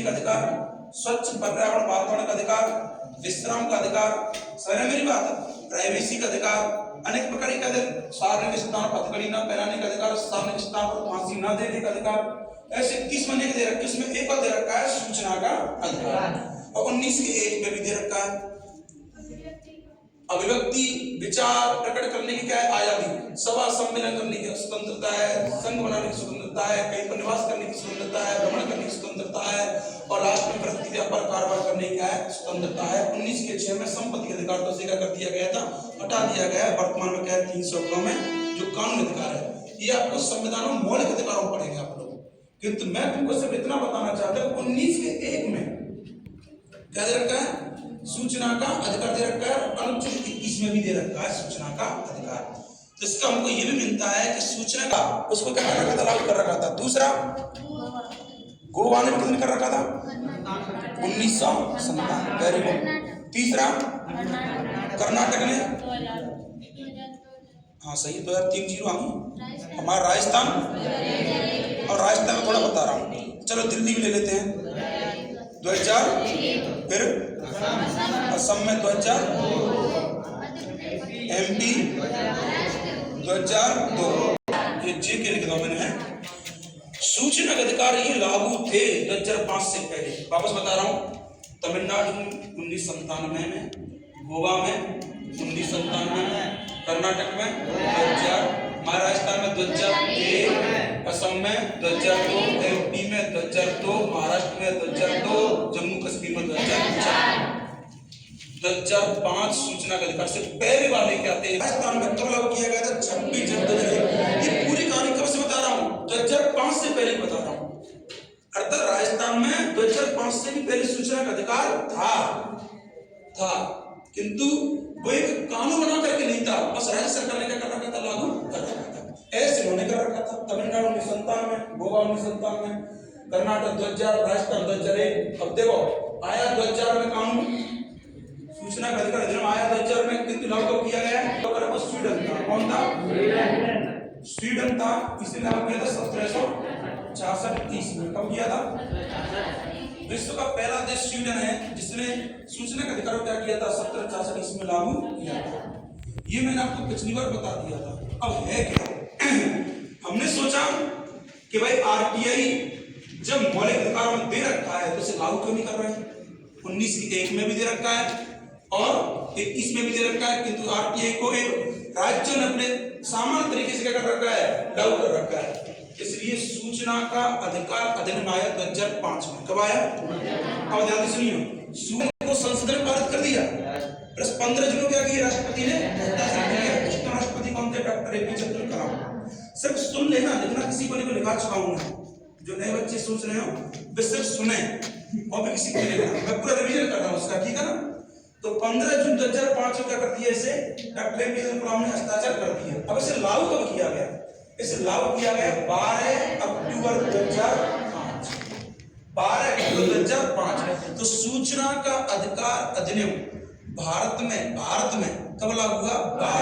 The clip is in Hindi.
का अधिकार, स्वच्छ पर्यावरण वातावरण का अधिकार, विश्राम का अधिकार, समझ मेरी बात, प्राइवेसी का अधिकार, अनेक प्रकार के अधिकार, सार्वजनिक स्थान पर हथकड़ी न पहनाने का अधिकार, सार्वजनिक स्थान पर फांसी न देने का अधिकार, ऐसे 21 महीने के दे रखा है। इसमें एक और दे रखा है सूचना का अधिकार, और 19 के एक में भी दे रखा है अभिव्यक्ति विचार प्रकट करने की क्या है आजादी, सभा सम्मेलन करने की स्वतंत्रता है, संघ बनाने की स्वतंत्रता है, कहीं पर निवास करने की स्वतंत्रता है, भ्रमण करने की स्वतंत्रता है, और राष्ट्र में वृत्ति व्यापार कारोबार करने की क्या है स्वतंत्रता है। 19 के 6 में संपत्ति के अधिकार को क्या कर दिया गया था, हटा दिया गया है। वर्तमान में क्या है 300 में जो कानून अधिकार है, ये आपको संविधान में मौलिक अधिकारों पढ़ेंगे आप लोग, किंतु मैं तुमको सिर्फ इतना बताना चाहता हूँ 19 के 1 में क्या दे रखा है, सूचना का अधिकार दे रखा है, और अनुच्छेद 21 में भी दे रखा है सूचना का अधिकार। तो इसका हमको ये भी मिलता है कि सूचना का उसको क्या कर रखा था, लागू कर रखा था। दूसरा गोवा ने कितने कर रखा था 1997, वेरी गुड। तीसरा कर्नाटक ने, हाँ सही 2003 हमारा राजस्थान, और राजस्थान में थोड़ा बता रहा हूँ, चलो दिल्ली भी ले लेते हैं 2000, फिर असम में 2000, MP 2002, ये जे के लिख दो मैंने। सूचना का अधिकार ये लागू थे 2005 से पहले, वापस बता रहा हूँ, तमिलनाडु 1997 में, गोवा में 1997 में, कर्नाटक में 2000, महाराष्ट्र में 2001, असम में 2002, MP में 2002, महाराष्ट्र में 2002, जम्मू कश्मीर में 2004। 2005 सूचना का अधिकार से पहले वाले क्या थे, राजस्थान में कब लागू किया गया था 26 जनवरी। ये पूरी कहानी कब से बता रहा हूँ, 2005 से पहले बता रहा हूँ। अर्थात राजस्थान में 2005 से भी पहले सूचना का अधिकार था, किंतु वो एक कानून बना करके नहीं था, बस राज्य सरकार ने क्या कर रखा था, लागू कर रखा था। ऐसे उन्होंने कर रखा था। तमिलनाडु 1997, गोवा 1997, कर्नाटक 2000, राजस्थान 2001। अब देखो आया 2000 में कानून सूचना का अधिकार अधिनियम आया 2000 में, किंतु लागू किया गया तो स्वीडन था। कौन था? स्वीडन था, इसने लागू किया था 1766 में। कब किया था? विश्व का पहला देश स्वीडन है जिसने सूचना का अधिकार क्या किया था, 1766 में लागू किया था। ये मैंने आपको पिछली बार बता दिया था। अब है क्या, हमने सोचा कि भाई RTI जब मौलिक अधिकारों में दे रखा है तो इसे लागू क्यों नहीं कर रहे हैं। 19 के 1 में भी दे रखा है और 21 में भी दे रखा है, किंतु RTI को एक राज्य ने अपने सामान्य तरीके से क्या कर रखा है, लागू कर रखा है। इसलिए सूचना का अधिकार अधिनियम आया 2005 में। कब आया? अब ध्यान से सुनिए, सूचना को संसद ने पारित कर दिया, बस 15 दिनों क्या किया राष्ट्रपति ने हस्ताक्षर किया। राष्ट्रपति कौन थे? Doctor APJ Abdul Kalam. सिर्फ सुन लेना, लिखना किसी को नहीं, लिखा चुका हूं मैं। जो नए बच्चे सोच रहे हो वे सिर्फ सुने और भी किसी को नहीं लिखना, मैं पूरा रिवीजन कर रहा हूं उसका, ठीक है ना। तो 15 जून 2005 को क्या कर दिया, इसे डॉक्टर APJ अब्दुल कलाम ने हस्ताक्षर कर दिया। अब इसे लागू कब किया गया? इसे लागू किया गया 12 अक्टूबर 2005। 12 अक्टूबर 2005। तो सूचना का अधिकार अधिनियम भारत में कब लागू हुआ? 12